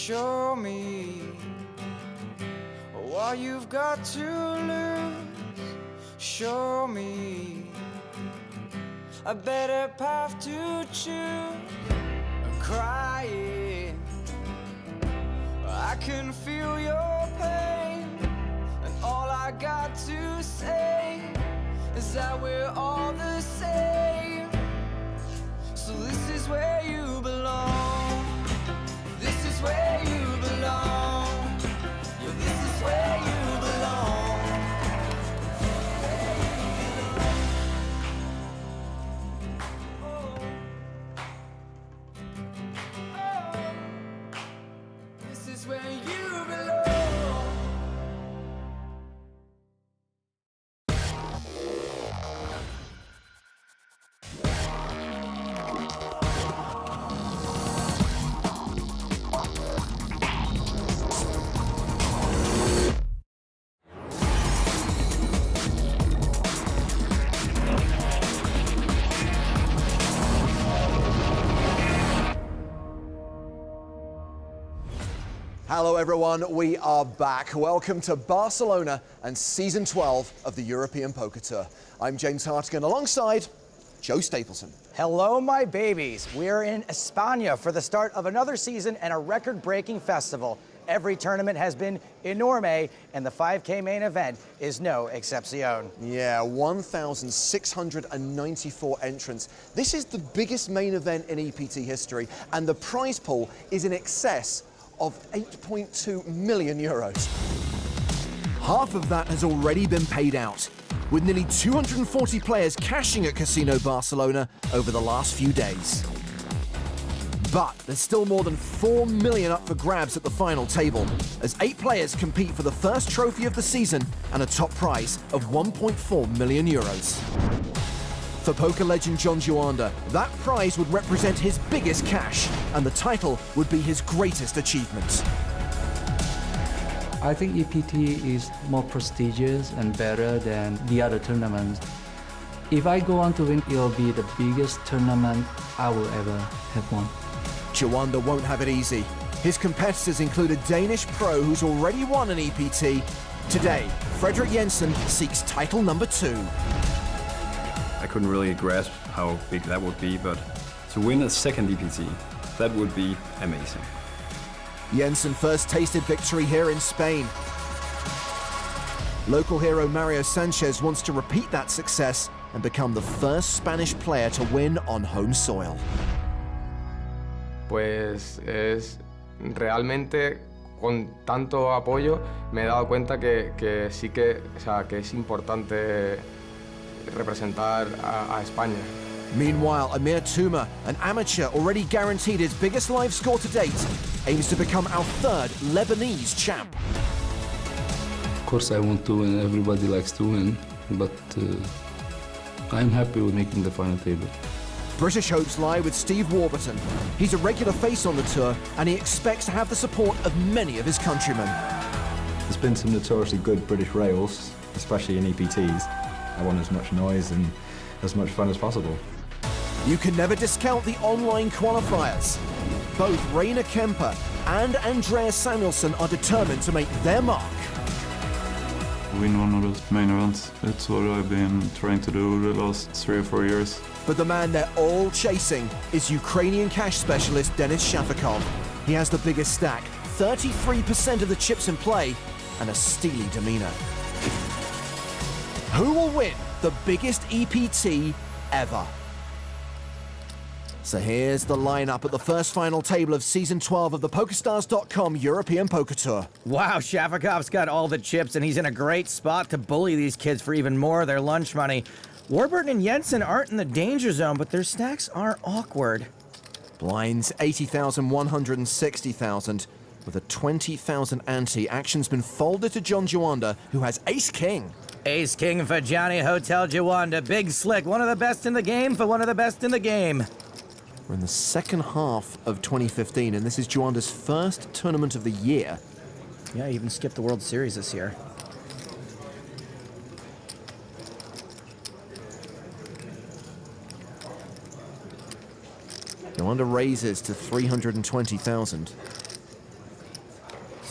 Show me what you've got to lose. Show me a better path to choose. Crying, I can feel your pain, and all I got to say is that we're all the same. So this is where you belong. This is where you belong. Yeah, this is where you belong. This is where you belong. Hello everyone, we are back. Welcome to Barcelona and season 12 of the European Poker Tour. I'm James Hartigan alongside Joe Stapleton. Hello, my babies. We're in España for the start of another season and a record-breaking festival. Every tournament has been enorme, and the 5K main event is no excepción. Yeah, 1,694 entrants. This is the biggest main event in EPT history, and the prize pool is in excess of 8.2 million euros. Half of that has already been paid out, with nearly 240 players cashing at Casino Barcelona over the last few days. But there's still more than 4 million up for grabs at the final table, as 8 players compete for the first trophy of the season and a top prize of 1.4 million euros. For poker legend Jhon Juanda, that prize would represent his biggest cash, and the title would be his greatest achievement. I think EPT is more prestigious and better than the other tournaments. If I go on to win, it'll be the biggest tournament I will ever have won. Juanda won't have it easy. His competitors include a Danish pro who's already won an EPT. Today, Fredrik Jensen seeks title number 2. I couldn't really grasp how big that would be, but to win a second EPT, that would be amazing. Jensen first tasted victory here in Spain. Local hero Mario Sanchez wants to repeat that success and become the first Spanish player to win on home soil. Pues es realmente con tanto apoyo me he dado cuenta que sí que, o sea, que es importante representar a España. Meanwhile, Amir Tuma, an amateur already guaranteed his biggest live score to date, aims to become our 3rd Lebanese champ. Of course I want to win, everybody likes to win, but I'm happy with making the final table. British hopes lie with Steve Warburton. He's a regular face on the tour, and he expects to have the support of many of his countrymen. There's been some notoriously good British rails, especially in EPTs. I want as much noise and as much fun as possible. You can never discount the online qualifiers. Both Rainer Kemper and Andreas Samuelsson are determined to make their mark. Win one of those main events. It's what I've been trying to do the last 3 or 4 years. But the man they're all chasing is Ukrainian cash specialist Denis Shafikov. He has the biggest stack, 33% of the chips in play, and a steely demeanor. Who will win the biggest EPT ever? So here's the lineup at the first final table of Season 12 of the PokerStars.com European Poker Tour. Wow, Shafikov's got all the chips, and he's in a great spot to bully these kids for even more of their lunch money. Warburton and Jensen aren't in the danger zone, but their stacks are awkward. Blinds 80,000, 160,000. With a 20,000 ante, action's been folded to Jhon Juanda, who has Ace-King. Ace-King for Johnny Hotel Juanda. Big slick, one of the best in the game for one of the best in the game. We're in the second half of 2015, and this is Juanda's first tournament of the year. Yeah, he even skipped the World Series this year. Juanda raises to 320,000.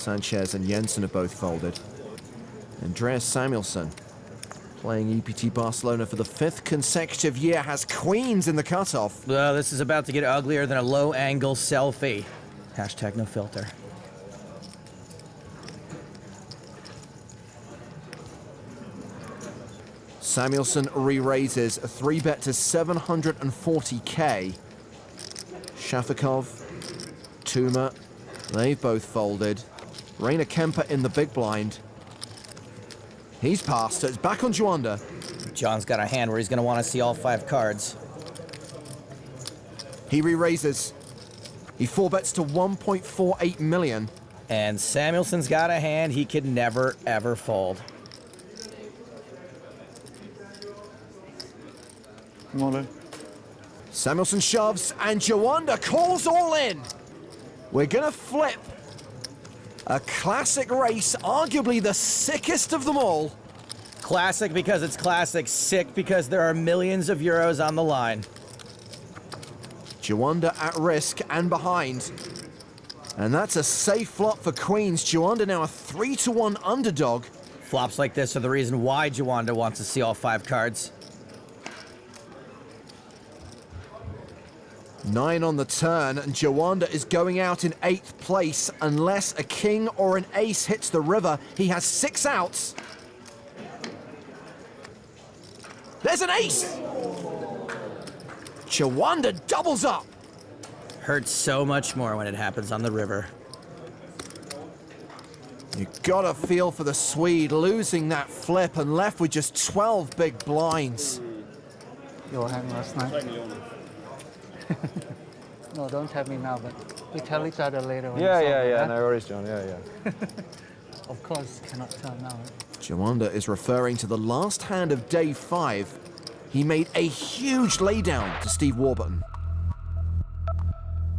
Sanchez and Jensen have both folded. Andreas Samuelsson, playing EPT Barcelona for the 5th consecutive year, has queens in the cutoff. Well, this is about to get uglier than a low-angle selfie. Hashtag no filter. Samuelsson re-raises a 3-bet to 740k. Shafikov, Tuma, they've both folded. Rainer Kemper in the big blind. He's passed, so it's back on Juanda. John's got a hand where he's going to want to see all 5 cards. He re-raises. He 4-bets to 1.48 million. And Samuelsson's got a hand he could never, ever fold. Come on, then. Samuelsson shoves, and Juanda calls all in. We're gonna flip a classic race, arguably the sickest of them all. Classic because it's classic, sick because there are millions of euros on the line. Juanda at risk and behind. And that's a safe flop for queens. Juanda now a 3-1 underdog. Flops like this are the reason why Juanda wants to see all 5 cards. 9 on the turn, and Juanda is going out in 8th place unless a king or an ace hits the river. He has 6 outs. There's an ace! Juanda doubles up. Hurts so much more when it happens on the river. You gotta feel for the Swede losing that flip and left with just 12 big blinds. Your hand last night. No, don't tell me now, but we tell each other later. When Yeah, no worries, John, yeah. Of course, cannot tell now. Juanda is referring to the last hand of day 5. He made a huge laydown to Steve Warburton.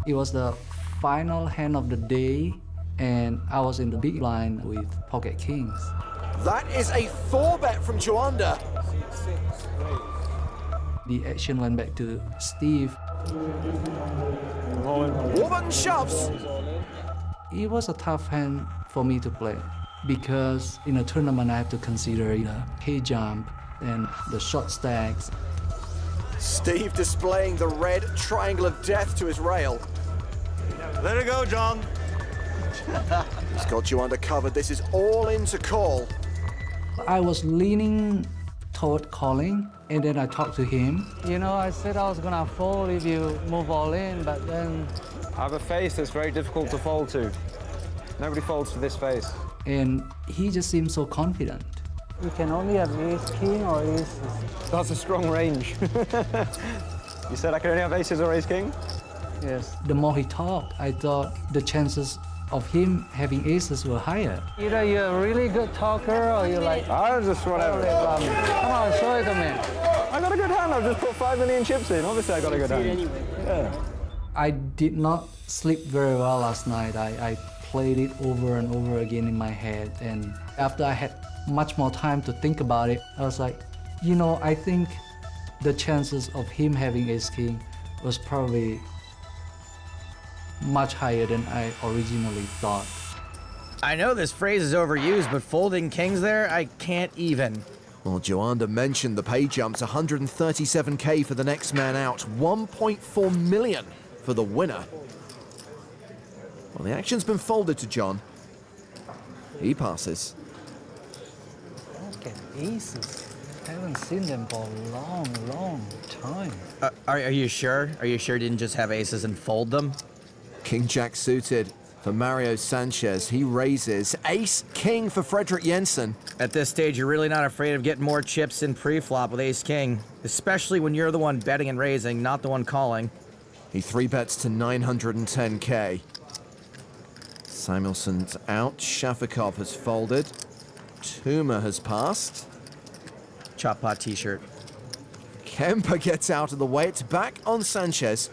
It was the final hand of the day, and I was in the big line with pocket kings. That is a 4-bet from Juanda. The action went back to Steve. Warburton shoves. It was a tough hand for me to play because in a tournament I have to consider the K jump and the short stacks. Steve displaying the red triangle of death to his rail. Let it go, John. He's got Juanda covered. This is all in to call. I was leaning toward calling, and then I talked to him. You know, I said I was gonna fold if you move all in, but then... I have a face that's very difficult to fold to. Nobody folds to this face. And he just seemed so confident. You can only have ace king or aces. That's a strong range. You said I could only have aces or ace king? Yes. The more he talked, I thought the chances of him having aces were higher. Either you're a really good talker or you're like... I just whatever. Come on, show it to me. I got a good hand. I've just put 5 million chips in. Obviously, I got a good hand. Anyway. Yeah. I did not sleep very well last night. I played it over and over again in my head. And after I had much more time to think about it, I was like, you know, I think the chances of him having ace-king was probably much higher than I originally thought. I know this phrase is overused, but folding kings there, I can't even. Well, Juanda mentioned the pay jumps, 137k for the next man out, 1.4 million for the winner. Well, the action's been folded to John. He passes. Look at aces. I haven't seen them for a long, long time. Are you sure? Are you sure you didn't just have aces and fold them? King Jack suited for Mario Sanchez. He raises. Ace King for Fredrik Jensen. At this stage, you're really not afraid of getting more chips in pre-flop with ace king, especially when you're the one betting and raising, not the one calling. He 3-bets to 910k. Samuelsson's out. Shafikov has folded. Tuma has passed. Chop pot t-shirt. Kemper gets out of the way. It's back on Sanchez.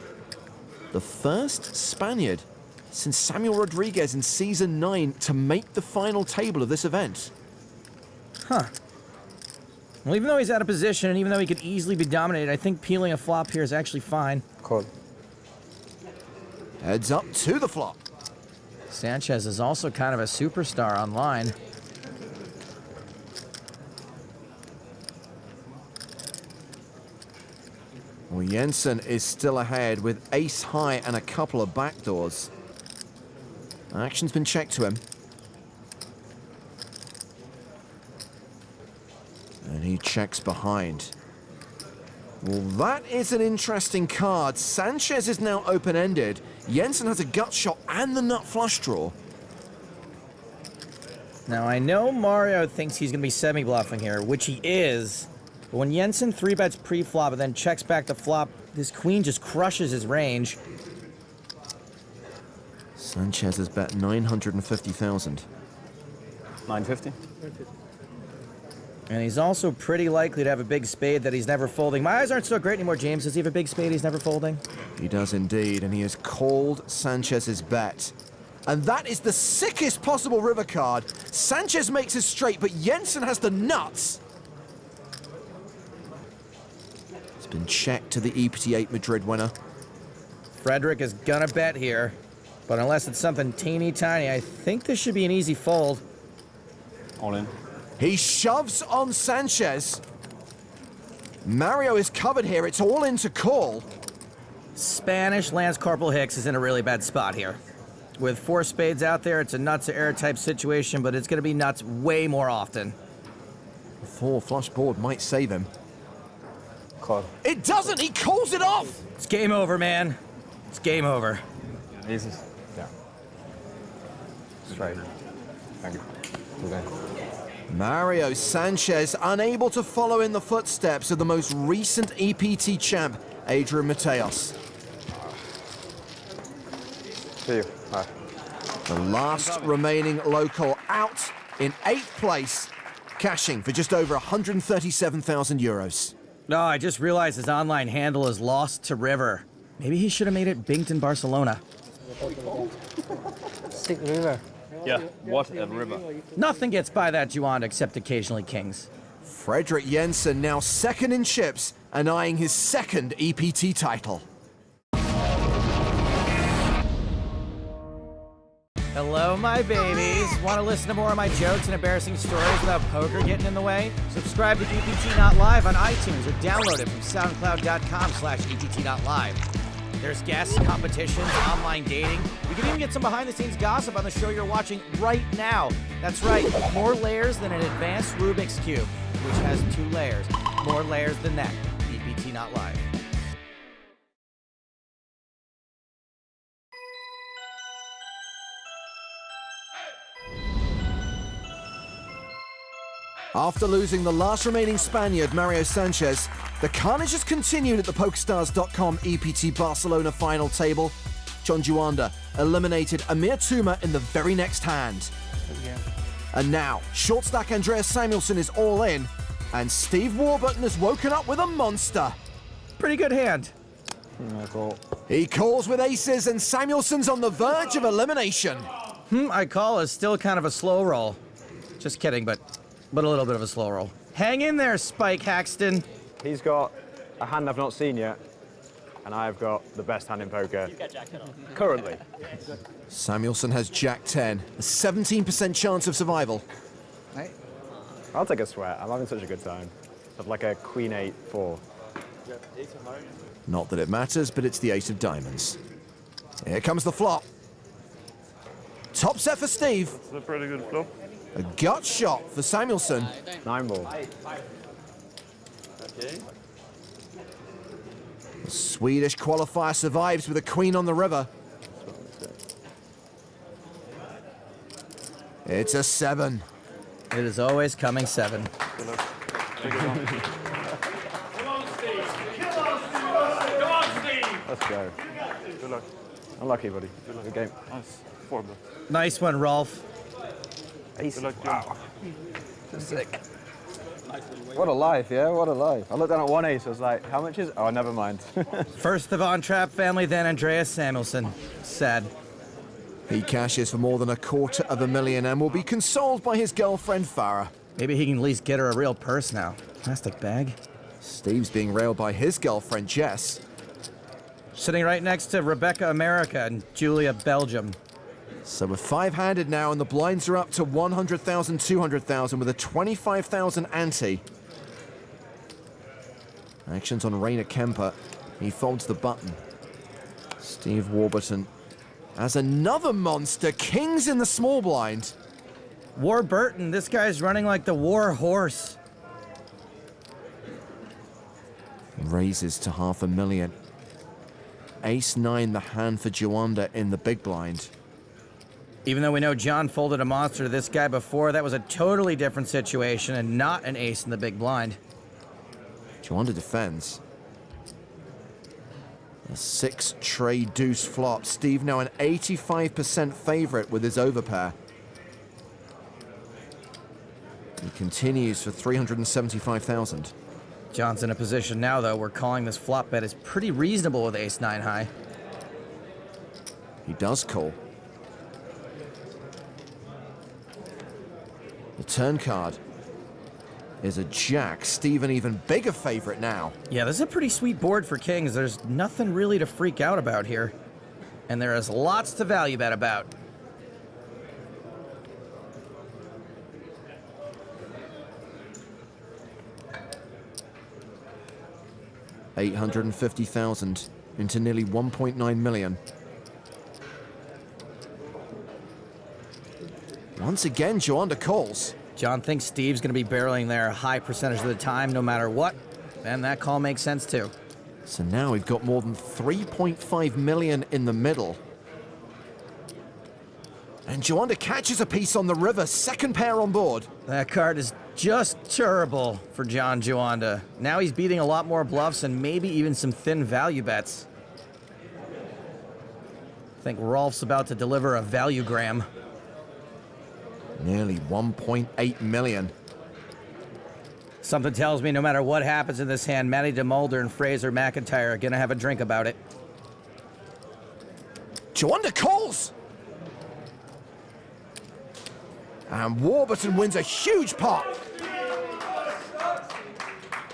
The first Spaniard since Samuel Rodriguez in season 9 to make the final table of this event. Huh. Well, even though he's out of position and even though he could easily be dominated, I think peeling a flop here is actually fine. Cool. Heads up to the flop. Sanchez is also kind of a superstar online. Well, Jensen is still ahead with ace high and a couple of backdoors. Action's been checked to him. And he checks behind. Well, that is an interesting card. Sanchez is now open-ended. Jensen has a gut shot and the nut flush draw. Now, I know Mario thinks he's going to be semi-bluffing here, which he is. But when Jensen 3-bets pre-flop and then checks back the flop, this queen just crushes his range. Sanchez has bet 950,000. 950? And he's also pretty likely to have a big spade that he's never folding. My eyes aren't so great anymore, James. Does he have a big spade he's never folding? He does indeed, and he has called Sanchez's bet. And that is the sickest possible river card. Sanchez makes it straight, but Jensen has the nuts. It's been checked to the EPT8 Madrid winner. Frederick is gonna bet here, but unless it's something teeny tiny, I think this should be an easy fold. All in. He shoves on Sanchez. Mario is covered here. It's all in to call. Spanish Lance Corporal Hicks is in a really bad spot here. With 4 spades out there, it's a nuts or air type situation, but it's gonna be nuts way more often. The 4 flush board might save him. Call. It doesn't! He calls it off! It's game over, man. It's game over. Easy. Yeah. Straight. Thank you. Okay. Mario Sanchez unable to follow in the footsteps of the most recent EPT champ, Adrian Mateos. See you. Bye. The last remaining local out in 8th place, cashing for just over 137,000 euros. No, I just realized his online handle is lost to river. Maybe he should have made it Binkton, Barcelona. Sick river. Yeah, what a river. Nothing gets by that juanda except occasionally kings. Frederick Jensen now second in chips and eyeing his second EPT title. Hello, my babies. Want to listen to more of my jokes and embarrassing stories without poker getting in the way? Subscribe to EPT Not Live on iTunes or download it from soundcloud.com/EPT.live. There's guests, competitions, online dating. You can even get some behind-the-scenes gossip on the show you're watching right now. That's right, more layers than an advanced Rubik's Cube, which has 2 layers. More layers than that. EPT Not Live. After losing the last remaining Spaniard, Mario Sanchez, the carnage has continued at the PokerStars.com EPT Barcelona final table. Jhon Juanda eliminated Amir Tuma in the very next hand. And now, short stack Andreas Samuelsson is all in, and Steve Warburton has woken up with a monster. Pretty good hand. He calls with aces, and Samuelsson's on the verge of elimination. I call is still kind of a slow roll. Just kidding, but a little bit of a slow roll. Hang in there, Spike Haxton. He's got a hand I've not seen yet, and I've got the best hand in poker currently. Samuelsson has Jack 10, a 17% chance of survival. I'll take a sweat. I'm having such a good time. Of like a Queen 8-4. Not that it matters, but it's the ace of diamonds. Here comes the flop. Top set for Steve. It's a pretty good flop. A gut shot for Samuelsson. 9-ball. Okay. The Swedish qualifier survives with a queen on the river. It's a 7. It is always coming 7. Good luck. Take it on. Let's go. Good luck. Unlucky, buddy. Good game. Nice. 4 bet. Nice one, Rolf. Ace. Good luck, Jhon. Sick. What a life, yeah? What a life. I looked down at 1 ace, I was like, how much is it? Oh, never mind. First the Von Trapp family, then Andreas Samuelsson. Sad. He cashes for more than $250,000 and will be consoled by his girlfriend Farah. Maybe he can at least get her a real purse now. Plastic bag. Steve's being railed by his girlfriend Jess. Sitting right next to Rebecca America and Julia Belgium. So we're five-handed now, and the blinds are up to 100,000, 200,000 with a 25,000 ante. Actions on Rainer Kemper. He folds the button. Steve Warburton has another monster. Kings in the small blind. Warburton, this guy's running like the war horse. Raises to 500,000. Ace-9, the hand for Juanda in the big blind. Even though we know Jhon folded a monster to this guy before, that was a totally different situation and not an ace in the big blind. Juanda defends. A 6 tray deuce flop. Steve now an 85% favorite with his overpair. He continues for 375,000. Jhn's in a position now, though, where calling this flop bet is pretty reasonable with ace-9 high. He does call. The turn card is a jack. Steve an even bigger favorite now. Yeah, this is a pretty sweet board for kings. There's nothing really to freak out about here. And there is lots to value bet about. $850,000 into nearly 1.9 million. Once again, Juanda calls. Jhon thinks Steve's going to be barreling there a high percentage of the time, no matter what. And that call makes sense, too. So now we've got more than 3.5 million in the middle. And Juanda catches a piece on the river, second pair on board. That card is just terrible for Jhon Juanda. Now he's beating a lot more bluffs and maybe even some thin value bets. I think Rolf's about to deliver a value-gram. Nearly 1.8 million. Something tells me no matter what happens in this hand, Matty DeMulder and Fraser McIntyre are going to have a drink about it. Juanda calls! And Warburton wins a huge pot.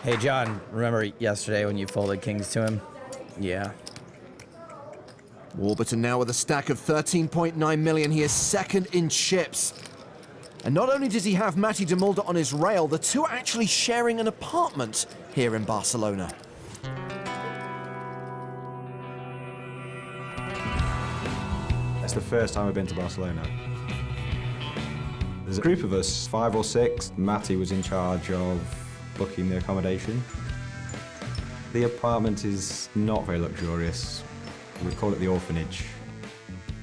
Hey, Jhon, remember yesterday when you folded kings to him? Yeah. Warburton now with a stack of 13.9 million. He is second in chips. And not only does he have Matty DeMulder on his rail, the two are actually sharing an apartment here in Barcelona. It's the first time I've been to Barcelona. There's a group of us, 5 or 6. Matty was in charge of booking the accommodation. The apartment is not very luxurious. We call it the orphanage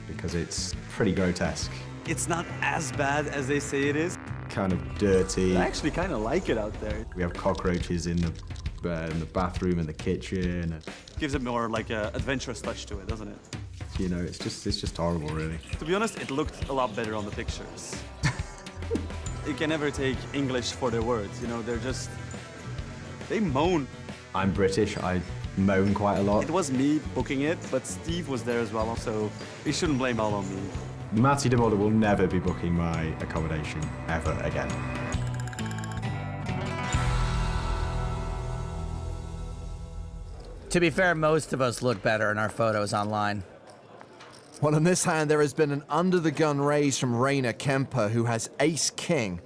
because it's pretty grotesque. It's not as bad as they say it is. Kind of dirty. I actually kind of like it out there. We have cockroaches in the bathroom and the kitchen. Gives it more like an adventurous touch to it, doesn't it? You know, it's just horrible, really. To be honest, it looked a lot better on the pictures. You can never take English for their words, you know, they moan. I'm British, I moan quite a lot. It was me booking it, but Steve was there as well, so you shouldn't blame all on me. Matty DeMulder will never be booking my accommodation ever again. To be fair, most of us look better in our photos online. Well, in this hand, there has been an under-the-gun raise from Rainer Kemper, who has ace-king.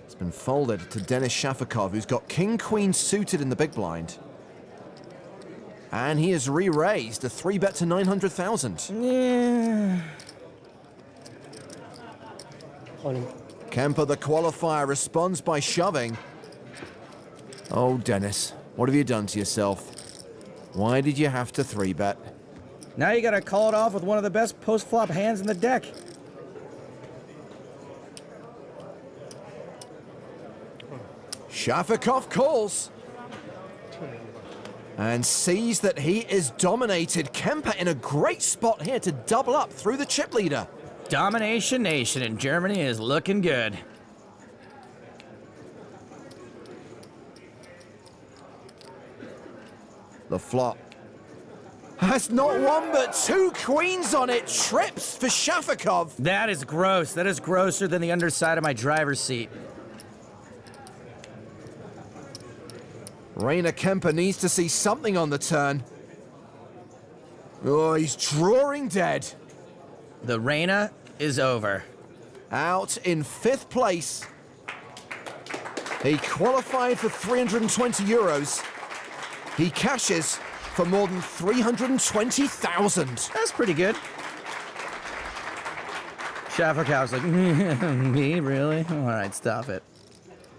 It's been folded to Denis Shafikov, who's got king-queen suited in the big blind. And he has re-raised a 3-bet to 900,000. Yeah. Kemper, the qualifier, responds by shoving. Oh, Dennis, what have you done to yourself? Why did you have to 3-bet? Now you gotta call it off with one of the best post-flop hands in the deck. Shafikov calls. And sees that he is dominated. Kemper in a great spot here to double up through the chip leader. Domination Nation in Germany is looking good. The flop has not one but 2 queens on it. Trips for Shafikov. That is gross. That is grosser than the underside of my driver's seat. Rainer Kemper needs to see something on the turn. Oh, he's drawing dead. The Reina is over. Out in 5th place. He qualified for 320 euros. He cashes for more than 320,000. That's pretty good. Shafakov's like, me, really? All right, stop it.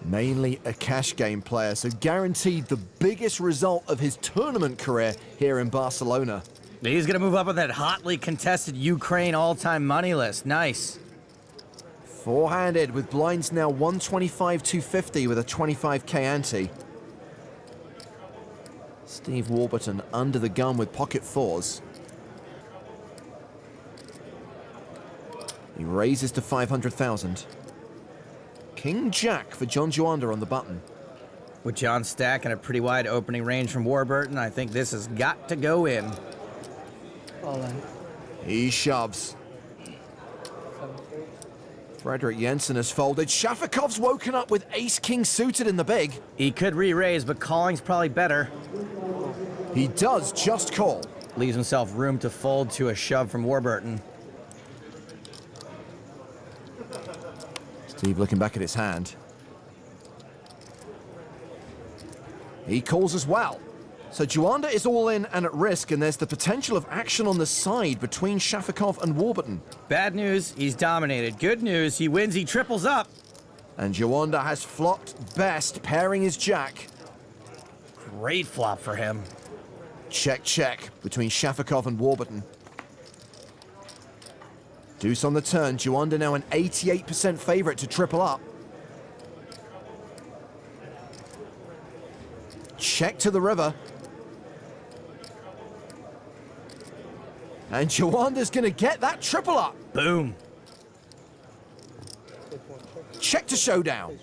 Mainly a cash game player, so guaranteed the biggest result of his tournament career here in Barcelona. He's gonna move up on that hotly contested Ukraine all-time money list. Nice. Four-handed with blinds now 125, 250 with a 25k ante. Steve Warburton under the gun with pocket fours. He raises to 500,000. King Jack for Jhon Juanda on the button. With Jhon stacking a pretty wide opening range from Warburton, I think this has got to go in. All in. He shoves. Fredrik Jensen has folded. Shafakov's woken up with ace-king suited in the big. He could re-raise, but calling's probably better. He does just call. Leaves himself room to fold to a shove from Warburton. Steve looking back at his hand. He calls as well. So Juanda is all in and at risk, and there's the potential of action on the side between Shafakov and Warburton. Bad news, he's dominated. Good news, he wins, he triples up. And Juanda has flopped best, pairing his jack. Great flop for him. Check, check between Shafakov and Warburton. Deuce on the turn, Juanda now an 88% favorite to triple up. Check to the river. And Juanda's gonna get that triple up. Boom. Check to showdown.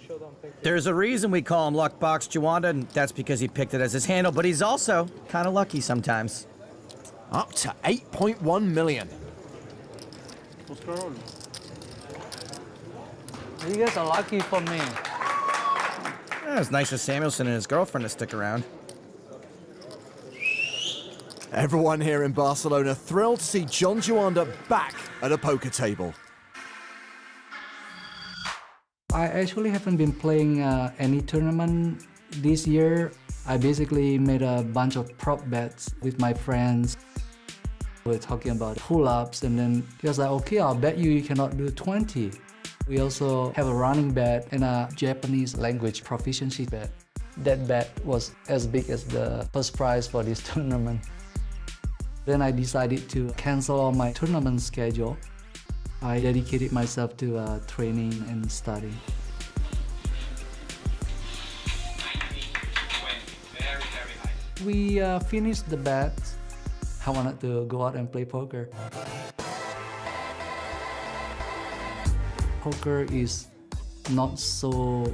There's a reason we call him Luck Box Juanda, and that's because he picked it as his handle, but he's also kind of lucky sometimes. Up to 8.1 million. You guys are lucky for me. Yeah, it's nice for Samuelson and his girlfriend to stick around. Everyone here in Barcelona thrilled to see Jhon Juanda back at a poker table. I actually haven't been playing any tournament this year. I basically made a bunch of prop bets with my friends. We're talking about pull-ups, and then he was like, okay, I'll bet you cannot do 20. We also have a running bet and a Japanese language proficiency bet. That bet was as big as the first prize for this tournament. Then I decided to cancel all my tournament schedule. I dedicated myself to training and study. We finished the bet. I wanted to go out and play poker. Poker is not so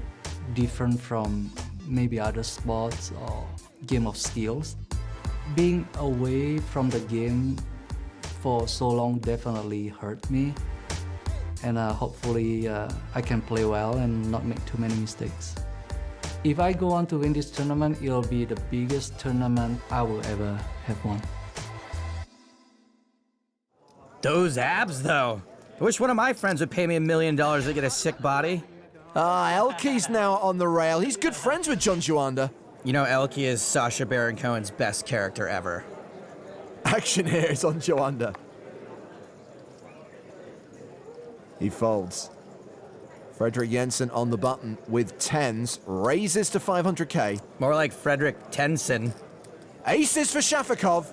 different from maybe other sports or game of skills. Being away from the game for so long definitely hurt me, and hopefully I can play well and not make too many mistakes. If I go on to win this tournament, it'll be the biggest tournament I will ever have won. Those abs, though. I wish one of my friends would pay me $1 million to get a sick body. Elke's now on the rail. He's good friends with Jhon Juanda. You know, Elke is Sacha Baron Cohen's best character ever. Action here is on Juanda. He folds. Fredrik Jensen on the button with tens, raises to 500k. More like Fredrik Tenson. Aces for Shafakov.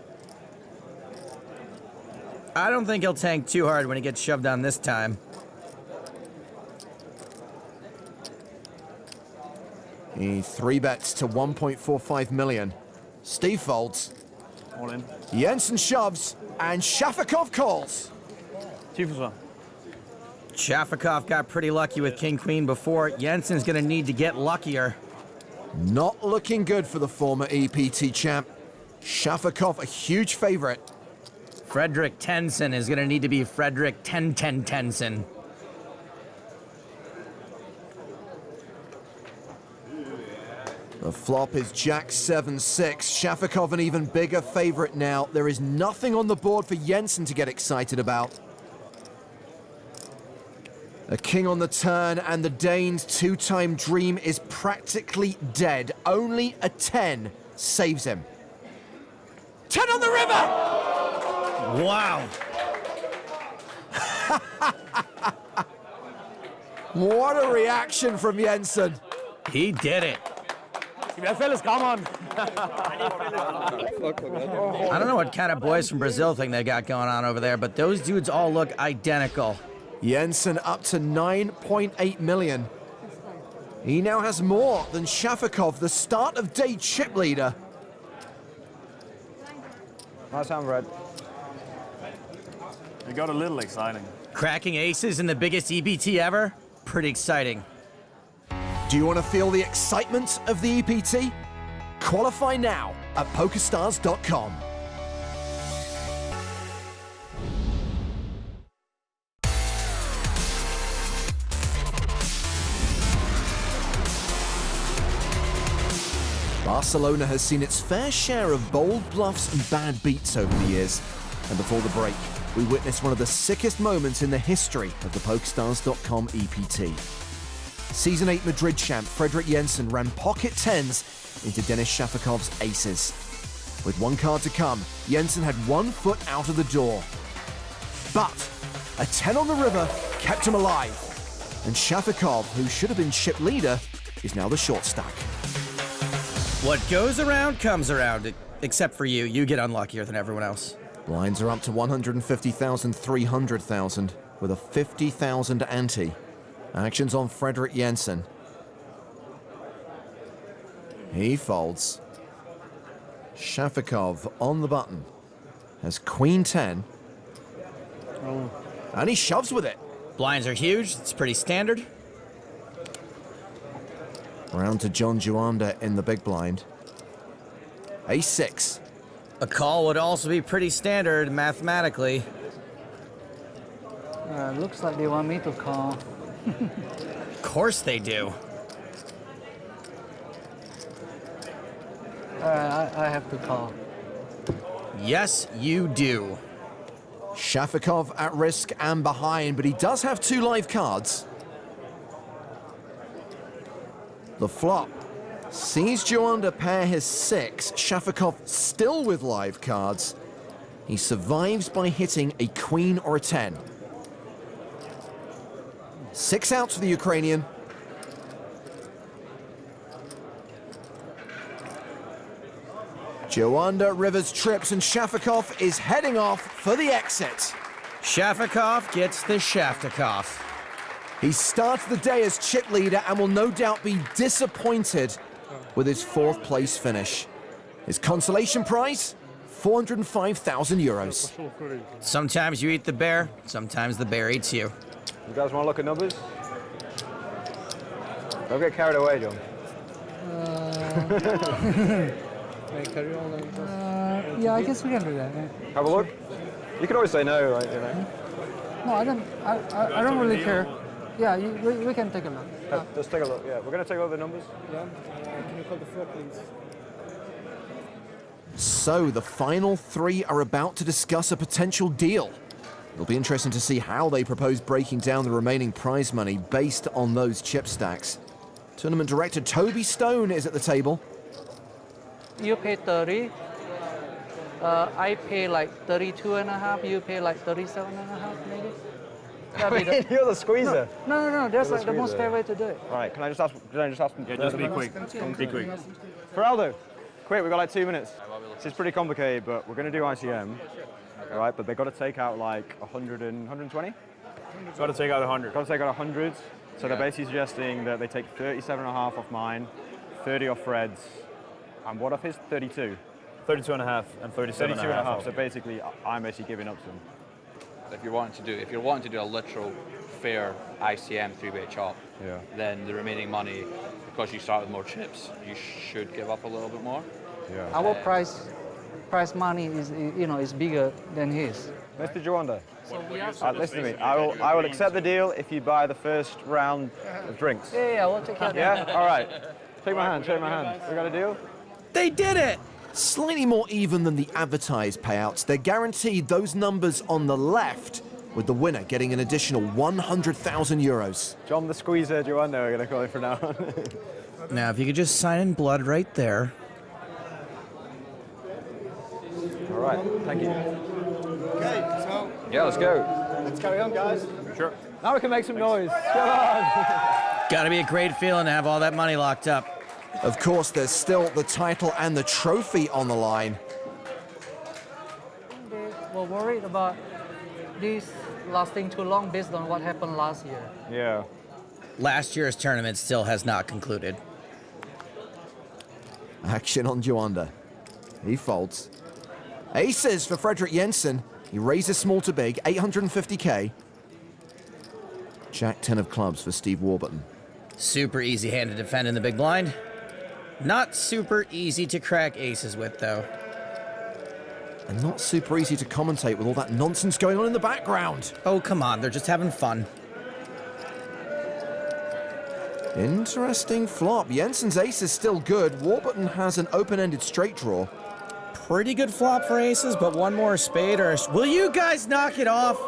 I don't think he'll tank too hard when he gets shoved on this time. He three bets to 1.45 million. Steve folds. All in. Jensen shoves, and Shafakov calls. 10%. Shafakov got pretty lucky with King-Queen before. Jensen's gonna need to get luckier. Not looking good for the former EPT champ. Shafakov, a huge favorite. Fredrik Tenson is gonna need to be Fredrik Tenson. The flop is Jack 7-6. Shafakov an even bigger favorite now. There is nothing on the board for Jensen to get excited about. A king on the turn, and the Dane's two-time dream is practically dead. Only a 10 saves him. 10 on the river! Wow. What a reaction from Jensen. He did it. Fellas, come on. I don't know what kind of boys from Brazil thing they got going on over there, but those dudes all look identical. Jensen up to 9.8 million. He now has more than Shafikov, the start of day chip leader. Nice hand, Red. It got a little exciting. Cracking aces in the biggest EPT ever? Pretty exciting. Do you want to feel the excitement of the EPT? Qualify now at PokerStars.com. Barcelona has seen its fair share of bold bluffs and bad beats over the years. And before the break, we witnessed one of the sickest moments in the history of the PokerStars.com EPT. Season 8 Madrid champ Fredrik Jensen ran pocket tens into Denis Shafikov's aces. With one card to come, Jensen had 1 foot out of the door. But a 10 on the river kept him alive. And Shafikov, who should have been chip leader, is now the short stack. What goes around comes around, except for you. You get unluckier than everyone else. Blinds are up to 150,000, 300,000 with a 50,000 ante. Actions on Fredrik Jensen. He folds. Shafikov on the button has Queen 10. And he shoves with it. Blinds are huge. It's pretty standard. Round to Jhon Juanda in the big blind. Ace 6. A call would also be pretty standard mathematically. Looks like they want me to call. Of course they do. I have to call. Yes, you do. Shafikov at risk and behind, but he does have 2 live cards. The flop sees Juanda pair his 6. Shafikov still with live cards. He survives by hitting a queen or a 10. 6 outs for the Ukrainian. Juanda rivers trips and Shafikov is heading off for the exit. Shafikov gets the Shaftikov. He starts the day as chip leader and will no doubt be disappointed with his 4th place finish. His consolation prize, 405,000 euros. Sometimes you eat the bear, sometimes the bear eats you. You guys want to look at numbers? Don't get carried away, John. Yeah, I guess we can do that. Yeah. Have a look. You can always say no, right? You know. No, I don't really care. Yeah, we can take a look. Just take a look. Yeah, we're going to take all the numbers. Yeah. Can you call the floor, please? So the final 3 are about to discuss a potential deal. It'll be interesting to see how they propose breaking down the remaining prize money based on those chip stacks. Tournament director Toby Stone is at the table. You pay 30. I pay like 32.5. You pay like 37.5, maybe. You're the squeezer. No. That's like the most fair way to do it. All right, can I just ask? Yeah, just be quick. Be quick. Feraldo, quick, we've got like 2 minutes. This is pretty complicated, but we're going to do ICM. All right, but they've got to take out like 100 and 120? Got to take out 100. Got to take out 100. So they're basically suggesting that they take 37.5 off mine, 30 off Fred's, and what off his? 32? 32.5 and 37.5. So basically, I'm basically giving up to them. If you're wanting to do a literal fair ICM 3-way chop, then the remaining money, because you start with more chips, you should give up a little bit more. Yeah. Our prize money is, is bigger than his. Mr. Juanda, listen to me. I will accept the deal if you buy the first round of drinks. Yeah, we'll take care of that. Yeah? All right. Shake my hand. We got a deal? They did it! Slightly more even than the advertised payouts. They're guaranteed those numbers on the left with the winner getting an additional 100,000 euros. Jhon the Squeezer juanda, we're going to call it from now on. Now, if you could just sign in blood right there. All right, thank you. Okay, so Yeah, let's go. Let's carry on, guys. Sure. Now we can make some noise. Come on. Gotta be a great feeling to have all that money locked up. Of course, there's still the title and the trophy on the line. They were worried about this lasting too long based on what happened last year. Yeah. Last year's tournament still has not concluded. Action on Juanda. He folds. Aces for Fredrik Jensen. He raises small to big, 850k. Jack 10 of clubs for Steve Warburton. Super easy hand to defend in the big blind. Not super easy to crack aces with, though. And not super easy to commentate with all that nonsense going on in the background. Oh, come on, they're just having fun. Interesting flop. Jensen's ace is still good. Warburton has an open-ended straight draw. Pretty good flop for aces, but one more spade or... Will you guys knock it off?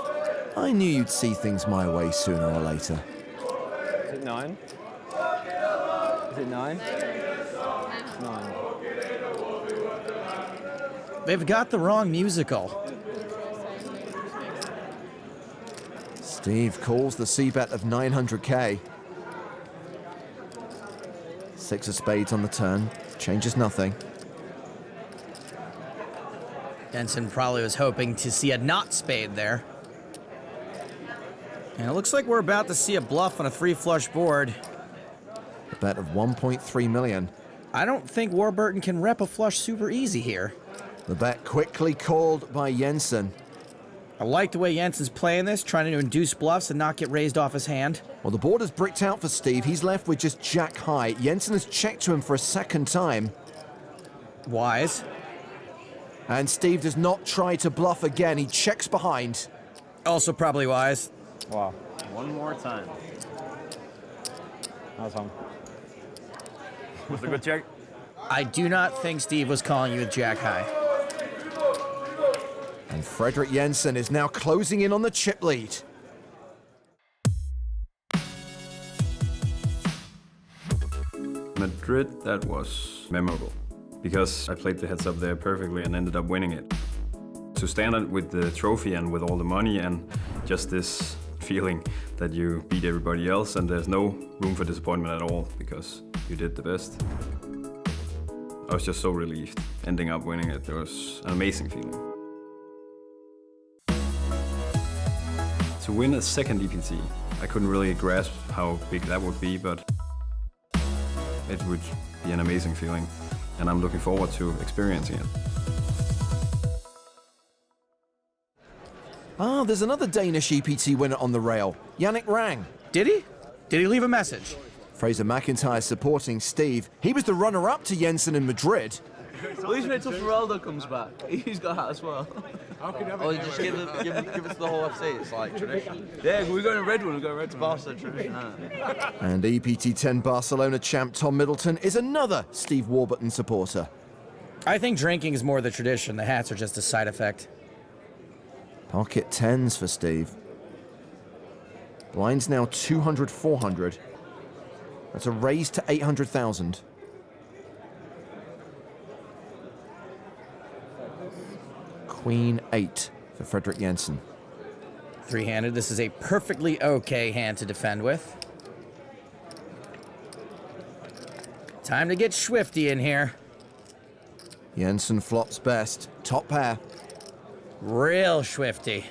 I knew you'd see things my way sooner or later. Is it 9? Is it 9? It's 9. They've got the wrong musical. Steve calls the C-bet of 900k. 6 of spades on the turn. Changes nothing. Jensen probably was hoping to see a not spade there. And it looks like we're about to see a bluff on a 3-flush board. A bet of 1.3 million. I don't think Warburton can rep a flush super easy here. The bet quickly called by Jensen. I like the way Jensen's playing this, trying to induce bluffs and not get raised off his hand. Well, the board is bricked out for Steve. He's left with just jack high. Jensen has checked to him for a second time. Wise. And Steve does not try to bluff again. He checks behind. Also probably wise. Wow. One more time. That's on. Was it a good check? I do not think Steve was calling you with jack high. And Fredrik Jensen is now closing in on the chip lead. Madrid, that was memorable because I played the heads up there perfectly and ended up winning it. To stand out with the trophy and with all the money and just this feeling that you beat everybody else and there's no room for disappointment at all because you did the best. I was just so relieved ending up winning it. It was an amazing feeling. To win a second EPT, I couldn't really grasp how big that would be, but it would be an amazing feeling, and I'm looking forward to experiencing it. Ah, there's another Danish EPT winner on the rail, Yannick Rang. Did he? Did he leave a message? Fraser McIntyre supporting Steve. He was the runner-up to Jensen in Madrid. Well, isn't it tough if Ronaldo comes back? He's got a hat as well. Or just give us the whole FC, it's like tradition. Yeah, we're going to red one, we're going red to Barcelona, tradition. And EPT 10 Barcelona champ Tom Middleton is another Steve Warburton supporter. I think drinking is more the tradition. The hats are just a side effect. Pocket 10s for Steve. Blinds now 200, 400. That's a raise to 800,000. Queen 8 for Fredrik Jensen. Three-handed, this is a perfectly okay hand to defend with. Time to get swifty in here. Jensen flops best. Top pair. Real swifty.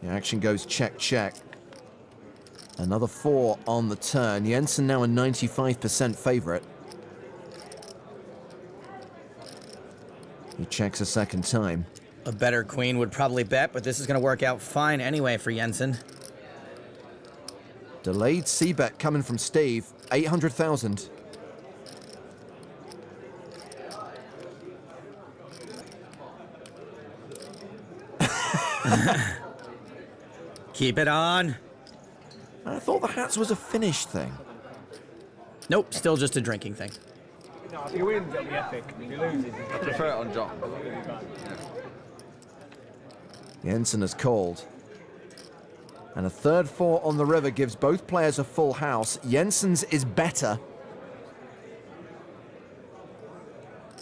The action goes check, check. Another 4 on the turn. Jensen now a 95% favorite. He checks a second time. A better queen would probably bet, but this is going to work out fine anyway for Jensen. Delayed C-bet coming from Steve. 800,000. Keep it on. I thought the hats was a finish thing. Nope, still just a drinking thing. If he wins, it'll be epic. If he loses, I prefer it on Jhon. Jensen has called. And a third four on the river gives both players a full house. Jensen's is better.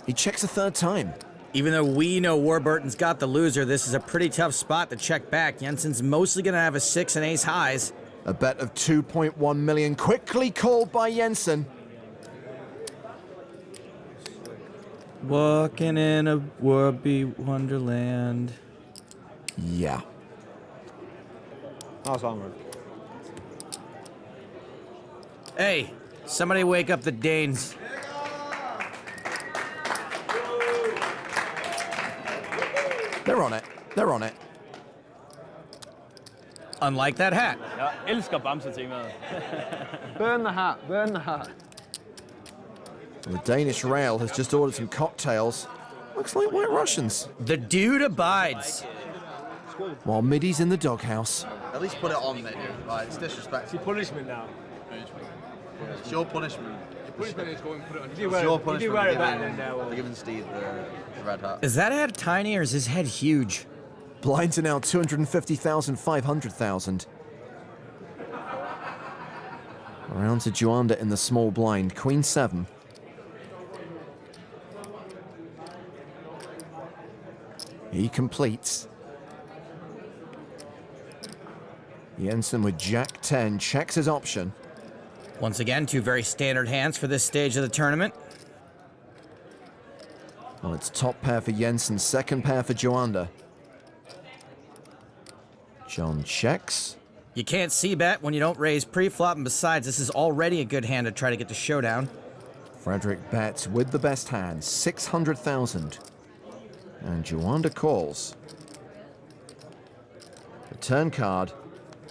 He checks a third time. Even though we know Warburton's got the loser, this is a pretty tough spot to check back. Jensen's mostly going to have a 6 and ace highs. A bet of 2.1 million quickly called by Jensen. Walking in a warby wonderland. Yeah. Nice one, man. Hey, somebody wake up the Danes. They're on it. They're on it. Unlike that hat. Jeg elsker bamsetemaet. Burn the hat, burn the hat. The Danish rail has just ordered some cocktails. Looks like White Russians. The dude abides. While Middy's in the doghouse. At least put it on there, dude. Like, it's disrespectful. It's punishment now. It's your punishment. Punishment is going to put it on. It's your punishment You do wear it better than now. for giving Steve the red hat. Is that head tiny or is his head huge? Blinds are now 250,000, 500,000. Around to Juanda in the small blind. Queen 7. He completes. Jensen with Jack 10 checks his option. Once again, two very standard hands for this stage of the tournament. Well, it's top pair for Jensen, second pair for Juanda. Jhon checks. You can't see bet when you don't raise pre-flop, and besides, this is already a good hand to try to get the showdown. Frederick bets with the best hand, 600,000. And Juanda calls. The turn card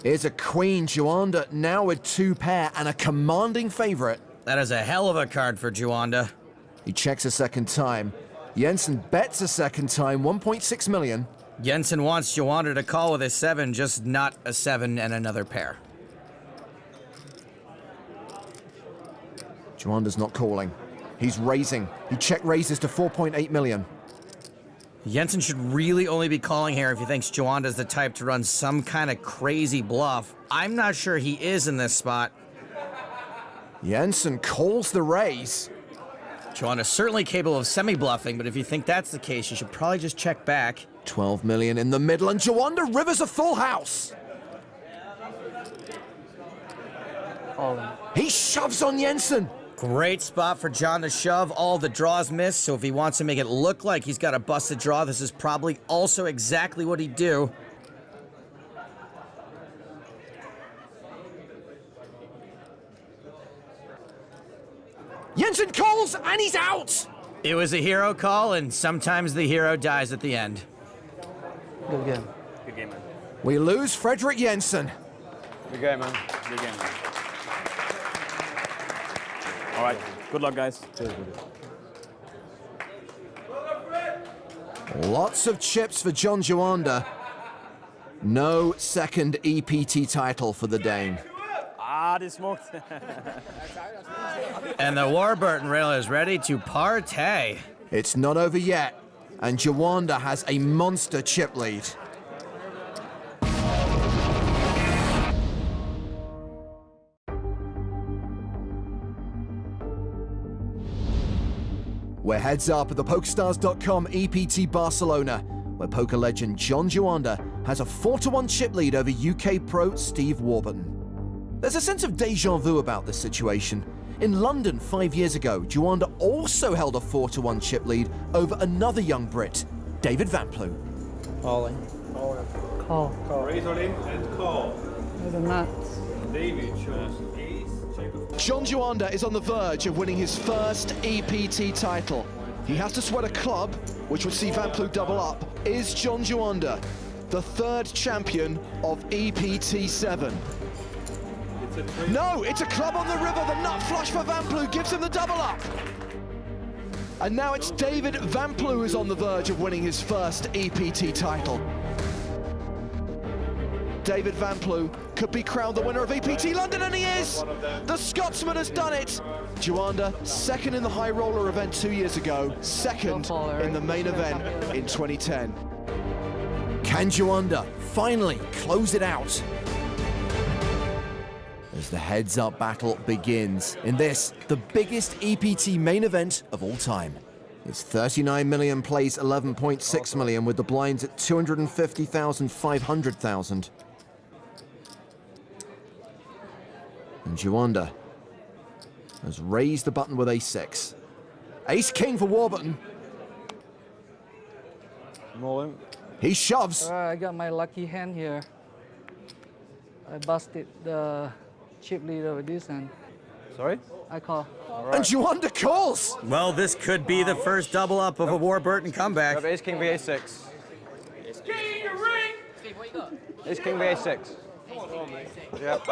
is a queen. Juanda now with 2 pair and a commanding favorite. That is a hell of a card for Juanda. He checks a second time. Jensen bets a second time, 1.6 million. Jensen wants Juanda to call with a 7, just not a 7 and another pair. Juanda's not calling. He's raising. He check raises to 4.8 million. Jensen should really only be calling here if he thinks Juanda's the type to run some kind of crazy bluff. I'm not sure he is in this spot. Jensen calls the raise. Juanda's certainly capable of semi-bluffing, but if you think that's the case, you should probably just check back. 12 million in the middle, and Juanda rivers a full house. He shoves on Jensen. Great spot for Jhon to shove. All the draws missed, so if he wants to make it look like he's got a busted draw, this is probably also exactly what he'd do. Jensen calls, and he's out. It was a hero call, and sometimes the hero dies at the end. Good game. Good game, man. We lose Frederick Jensen. Good game, man. Good game, man. All right. Good luck, guys. Lots of chips for Jhon Juanda. No second EPT title for the Dane. Ah, det er smukt. And the Warburton rail is ready to partay. It's not over yet, and Juanda has a monster chip lead. We're heads up at the PokerStars.com EPT Barcelona, where poker legend Jhon Juanda has a 4-1 chip lead over UK pro Steve Warburton. There's a sense of deja vu about this situation. In London 5 years ago, Juanda also held a 4-1 chip lead over another young Brit, David Van Ploeg. Calling. Call. Raise on in and call. There's a nuts. David chose ace, check of... Jhon Juanda is on the verge of winning his first EPT title. He has to sweat a club, which would see Van Ploeg double up. Is Jhon Juanda the third champion of EPT 7? No, it's a club on the river. The nut flush for Van Ploeg gives him the double up. And now it's David Van Ploeg who's on the verge of winning his first EPT title. David Van Ploeg could be crowned the winner of EPT London, and he is! The Scotsman has done it! Juanda, second in the high roller event 2 years ago, second in the main event in 2010. Can Juanda finally close it out? As the heads-up battle begins in this, the biggest EPT main event of all time. It's 39 million plays 11.6 million, with the blinds at 250,000, 500,000. And Juanda has raised the button with ace-6. Ace-king for Warburton. He shoves. I got my lucky hand here. I busted the chip leader with this hand. Sorry? I call. And Juanda calls. Well, this could be the first double up of a Warburton comeback. Ace king v ace 6. Ace king v ace 6. Yep.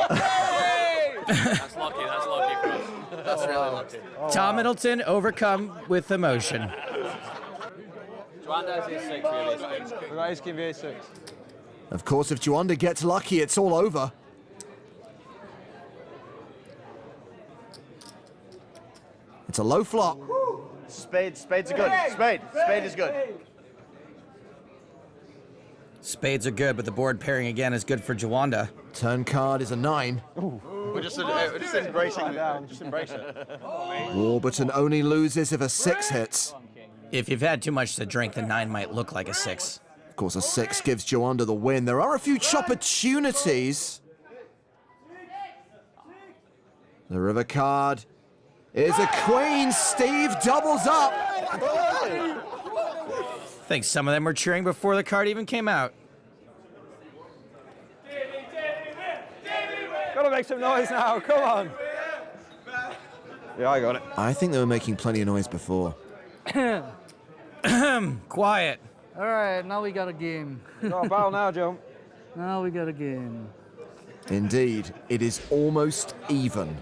That's lucky for us. That's really lucky. Tom Middleton overcome with emotion. Juanda has ace 6, realistically. We got ace king v ace 6. Of course, if Juanda gets lucky, it's all over. It's a low flop. Spades are good. Spade is good. Spades are good, but the board pairing again is good for Juanda. Turn card is a 9. We're just embracing it down. Just embrace it. Warburton only loses if a 6 hits. If you've had too much to drink, the 9 might look like a 6. Of course, a 6 gives Juanda the win. There are a few opportunities. The river card is a queen. Steve doubles up. I think some of them were cheering before the card even came out. Gotta make some noise now, come on. Yeah, I got it. I think they were making plenty of noise before. Quiet. All right, now we got a game. Got a battle now, Jhon. Now we got a game. Indeed, it is almost even.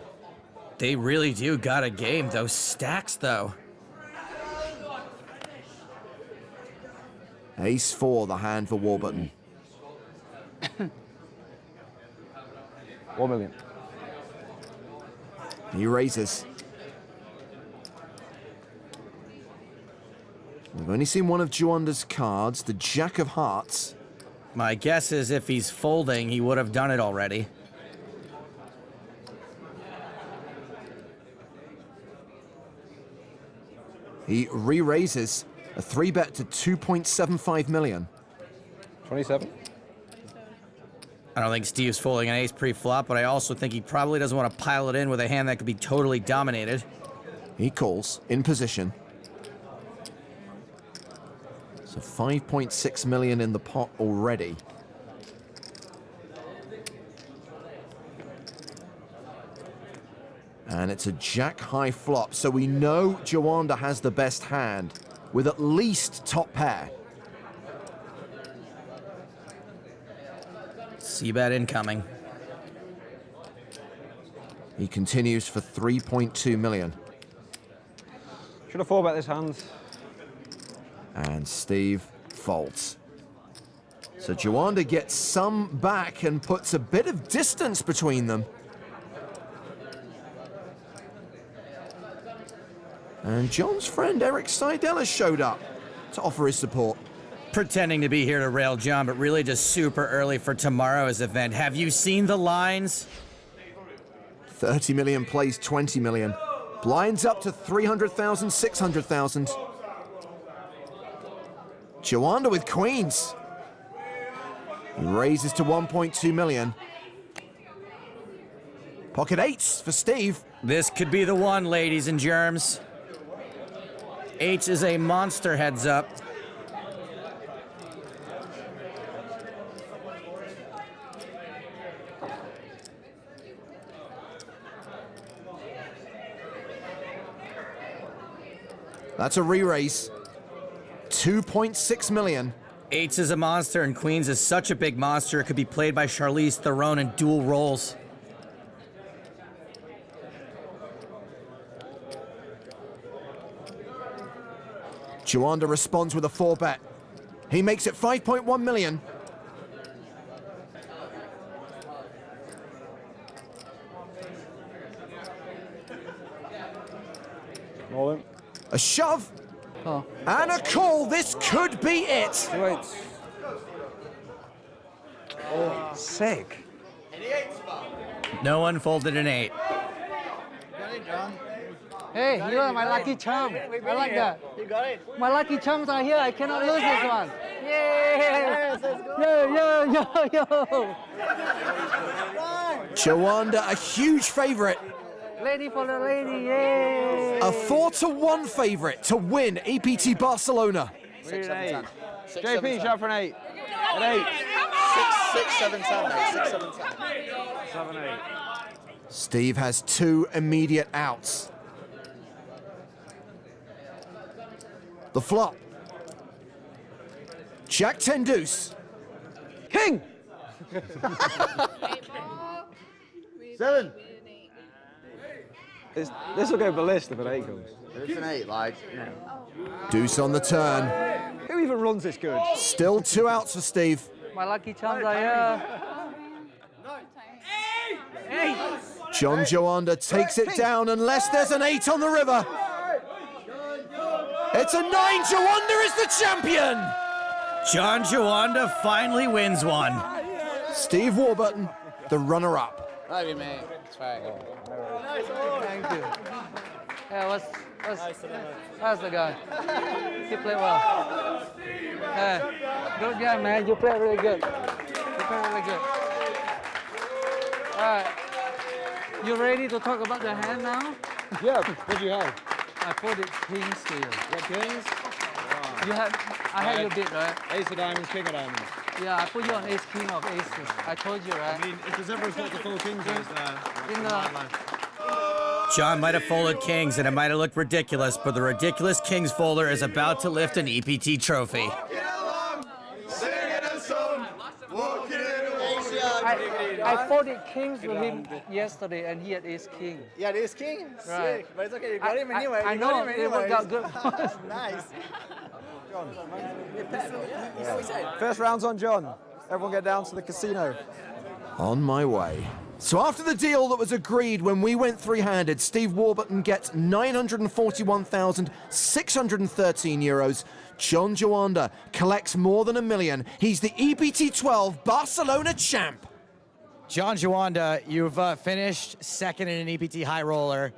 They really do got a game. Those stacks, though. Ace 4, the hand for Warburton. 1 million. He raises. We've only seen one of Juanda's cards, the Jack of Hearts. My guess is if he's folding, he would have done it already. He re-raises a 3-bet to 2.75 million. 27. I don't think Steve's folding an ace pre-flop, but I also think he probably doesn't want to pile it in with a hand that could be totally dominated. He calls in position. So 5.6 million in the pot already. And it's a jack high flop, so we know Juanda has the best hand with at least top pair. C-bet incoming. He continues for 3.2 million. Should have 4-bet this hand. And Steve folds. So Juanda gets some back and puts a bit of distance between them. And John's friend Eric Seidel has showed up to offer his support. Pretending to be here to rail John, but really just super early for tomorrow's event. Have you seen the lines? 30 million plays 20 million. Blinds up to 300,000, 600,000. Juanda with queens. He raises to 1.2 million. Pocket 8s for Steve. This could be the one, ladies and germs. H is a monster heads up. That's a re-raise. 2.6 million. Eights is a monster and queens is such a big monster it could be played by Charlize Theron in dual roles. Juanda responds with a 4-bet. He makes it 5.1 million. A shove. Oh. And a call. This could be it. Oh, sick. No one folded an 8. Hey, you are my lucky charm. I like that. You got it. My lucky charms are here. I cannot lose this one. Yeah. Yo, yo, yo, yo. Juanda, a huge favourite. Lady for the lady, yay. A 4-1 favourite to win EPT Barcelona. 6, 7, 10. JP, shout for an 8. An 8. 6, 7, 10, mate. 6, 7, 10. 7, 8. Steve has 2 immediate outs. The flop. Jack 10 deuce. King! 7. This will go ballistic if an 8 comes. It's an 8, like, no. Deuce on the turn. Who even runs this good? Still 2 outs for Steve. My lucky charms are here. Jhon Juanda takes it down unless there's an 8 on the river. It's a 9. Juanda is the champion. Jhon Juanda finally wins one. Steve Warburton, the runner-up. Love you, mate. It's fine. Thank you. Yeah, how's the guy? He played well. Yeah, good guy, man. You played really good. You played really good. All right. You ready to talk about the hand now? Yeah, what do you have? I put it kings to you. What kings? I had your bid, right? Ace of diamonds, king of diamonds. Yeah, I put you on ace king of aces. I told you, right? I mean, if there's ever a spot to fold kings, it's there. In the John might have folded kings and it might have looked ridiculous, but the ridiculous kings folder is about to lift an EPT trophy. I folded kings with him yesterday, and he had ace king. Yeah, it is king. Right. Sick. But it's okay, you got him anyway. I know, it worked out good. Nice. First round's on Jhon. Everyone get down to the casino. On my way. So after the deal that was agreed when we went three-handed, Steve Warburton gets 941,613 euros. Jhon Juanda collects more than $1 million. He's the EPT 12 Barcelona champ. Jhon Juanda, you've finished second in an EPT high roller,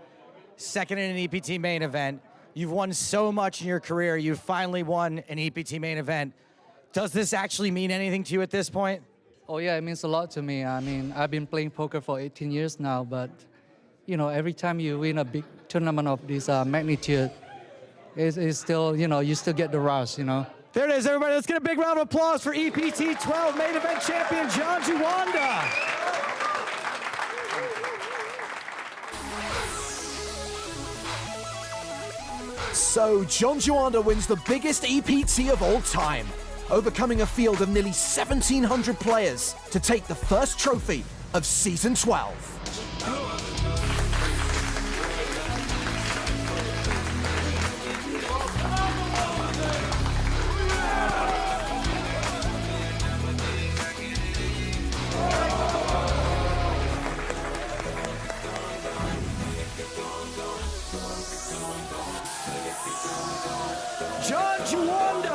second in an EPT main event. You've won so much in your career. You've finally won an EPT main event. Does this actually mean anything to you at this point? Oh yeah, it means a lot to me. I mean, I've been playing poker for 18 years now, but you know, every time you win a big tournament of this magnitude, it's still, you know, you still get the rush, you know. There it is, everybody. Let's get a big round of applause for EPT 12 main event champion Jhon Juanda. So Jhon Juanda wins the biggest EPT of all time, overcoming a field of nearly 1,700 players to take the first trophy of Season 12. Jhon Juanda